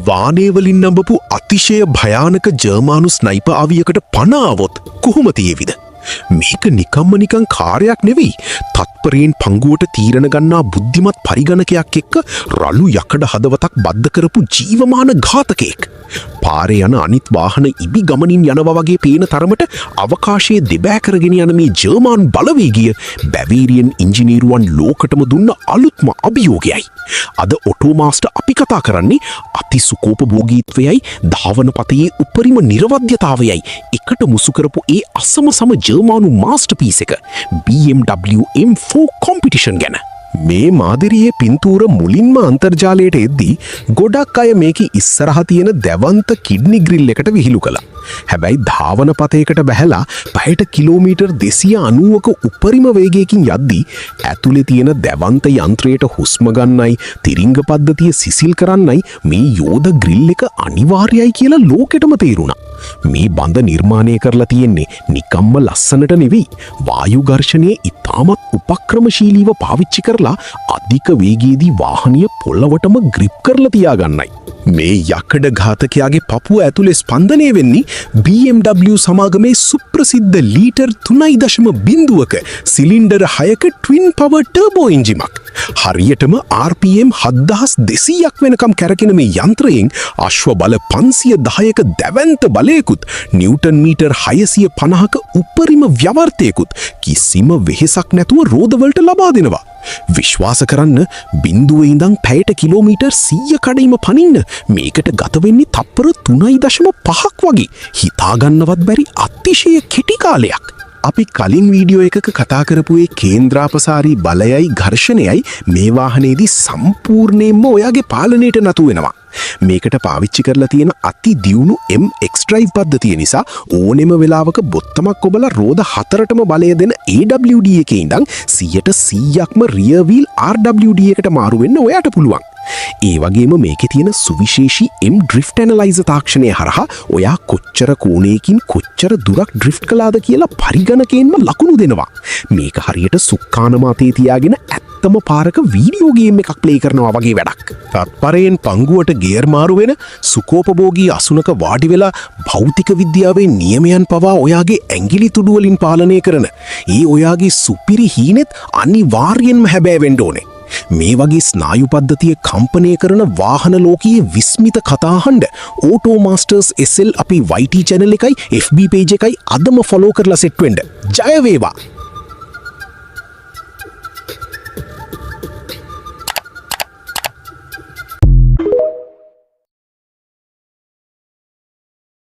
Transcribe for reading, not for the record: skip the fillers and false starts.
වානේවලින් නඹපු අතිශය භයානක ජර්මානු ස්නයිපර් අවියකට පණ ආවොත් කොහොම තියේවිද? මේක නිකම්ම කාර්යයක් නෙවෙයි. තත්පරයෙන් පංගුවට තීරණ ගන්නා බුද්ධිමත් පරිගණකයක් එක්ක රළු යකඩ හදවතක් බද්ධ කරපු ජීවමාන ඝාතකයෙක්. පාරේ යන අනිත් වාහන ඉබි ගමනින් යනවා වගේ පේන තරමට අවකාශයේ දෙබෑ කරගෙන යන මේ ජර්මන් බලවේගය බැවීරියන් ඉංජිනේරුවන් ලෝකටම දුන්න අලුත්ම අභියෝගයයි. අද ඔටෝමාස්ටර් අපි කතා කරන්නේ අතිසුකෝපභෝගීත්වයයි ධාවන පතයේ උපරිම නිර්වද්‍යතාවයයි එකට මුසු කරපු ඒ අසම සම ජර්මානු මාස්ටර්පීස් එක BMW M4 කොම්පිටිෂන් ගැන. මේ මාදිරියේ පින්තූර මුලින්ම අන්තර්ජාලයට එද්දී ගොඩක් අය මේක ඉස්සරහ තියෙන දැවන්ත කිඩ්නි ග්‍රිල් එකට විහිළු කළා. හැබැයි ධාවන පතයකට බැහැලා පැයට කිලෝමීටර් 290ක උපරිම වේගයකින් යද්දී ඇතුලේ තියෙන දැවන්ත යන්ත්‍රයට හුස්ම ගන්නයි තිරිංග පද්ධතිය සිසිල් කරන්නයි මේ යෝධ ග්‍රිල් එක අනිවාර්යයි කියලා ලෝකෙටම තේරුණා. මේ බඳ නිර්මාණය කරලා තියෙන්නේ නිකම්ම ලස්සනට නෙවෙයි. වායු ඝර්ෂණයේ ඉතාමත් උපක්‍රමශීලීව පාවිච්චි කරලා අධික වේගයේදී වාහනය පොළවටම ග්‍රිප් කරලා තියාගන්නයි. මේ යකඩ ඝාතකයාගේ පපුව ඇතුලේ ස්පන්දනය වෙන්නේ BMW සමාගමේ සුප්‍රසිද්ධ ලීටර් 3.0ක සිලින්ඩර් 6ක ට්වින් පවර් ටර්බෝ එන්ජිමක්. හරියටම RPM 7200ක් වෙනකම් කැරකෙන මේ යන්ත්‍රයෙන් අශ්ව බල 510ක දැවැන්ත බලයකුත් නිව්ටන් මීටර් 650ක උපරිම ව්‍යවර්තයකුත් කිසිම වෙහෙසක් නැතුව රෝදවලට ලබා දෙනවා. විශ්වාස කරන්න බිඳුවේ ඉඳන් පැයට කිලෝමීටර් 100 කඩයිම පනින්න මේකට ගත වෙන්නේ තප්පර 3.5ක් වගේ. හිතාගන්නවත් බැරි අතිශය කෙටි කාලයක්. අපි කලින් වීඩියෝ එකක කතා කරපු ඒ කේන්ද්‍රාපසාරී බලයයි ඝර්ෂණයයි මේ වාහනේදී සම්පූර්ණයෙන්ම ඔයාගේ පාලනයට නතු වෙනවා. මේකට පාවිච්චි කරලා තියෙන අති දියුණු MX drive පද්ධතිය නිසා ඕනෙම වෙලාවක බොත්තමක් ඔබලා රෝද 4ටම බලය දෙන AWD එකේ ඉඳන් 100%ක්ම rear wheel RWD එකට මාරු වෙන්න ඔයාට පුළුවන්. ඒ වගේම මේකේ තියෙන සුවිශේෂී M drift analyzer තාක්ෂණය හරහා ඔයා කොච්චර කෝණයකින් කොච්චර දුරක් drift කළාද කියලා පරිගණකයෙන්ම ලකුණු දෙනවා. මේක හරියට සුක්කානමාතේ තියාගෙන ඇත්තම පාරක වීඩියෝ ගේම් එකක් ප්ලේ කරනවා වගේ වැඩක්. තත්පරයෙන් පංගුවට ගියර් මාරු වෙන සුකෝපභෝගී අසුනක වාඩි වෙලා භෞතික විද්‍යාවේ නියමයන් පවා ඔයාගේ ඇඟිලි තුඩු වලින් පාලනය කරන ඒ ඔයාගේ සුපිරි හීනෙත් අනිවාර්යෙන්ම හැබෑ වෙන්න ඕනේ. මේ වගේ ස්නායු පද්ධතිය කම්පනය කරන වාහන ලෝකයේ විස්මිත කතා අහන්න ඕටෝමාස්ටර්ස් SL අපි YT channel එකයි FB page එකයි අදම ෆලෝ කරලා සෙට් වෙන්න. ජය වේවා.